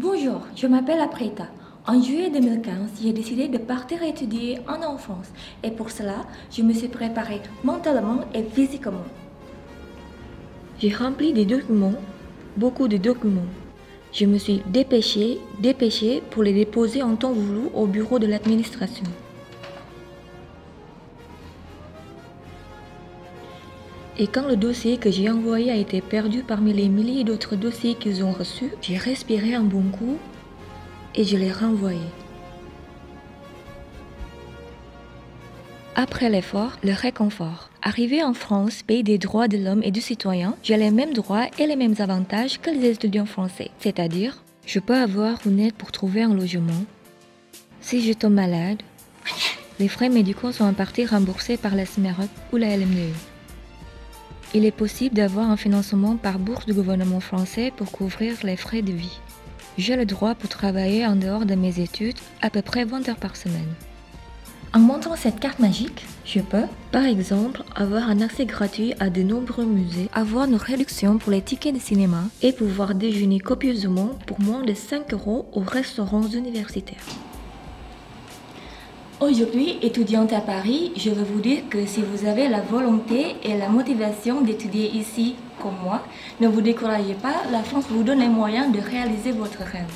Bonjour, je m'appelle Apreta. En juillet 2015, j'ai décidé de partir étudier un an en France et pour cela, je me suis préparée mentalement et physiquement. J'ai rempli des documents, beaucoup de documents. Je me suis dépêchée pour les déposer en temps voulu au bureau de l'administration. Et quand le dossier que j'ai envoyé a été perdu parmi les milliers d'autres dossiers qu'ils ont reçus, j'ai respiré un bon coup et je l'ai renvoyé. Après l'effort, le réconfort. Arrivé en France, pays des droits de l'homme et du citoyen, j'ai les mêmes droits et les mêmes avantages que les étudiants français. C'est-à-dire, je peux avoir une aide pour trouver un logement. Si je tombe malade, les frais médicaux sont en partie remboursés par la SMEREP ou la LMDE. Il est possible d'avoir un financement par bourse du gouvernement français pour couvrir les frais de vie. J'ai le droit pour travailler en dehors de mes études à peu près 20 heures par semaine. En montrant cette carte magique, je peux, par exemple, avoir un accès gratuit à de nombreux musées, avoir une réduction pour les tickets de cinéma et pouvoir déjeuner copieusement pour moins de 5 € aux restaurants universitaires. Aujourd'hui, étudiante à Paris, je veux vous dire que si vous avez la volonté et la motivation d'étudier ici, comme moi, ne vous découragez pas, la France vous donne les moyens de réaliser votre rêve.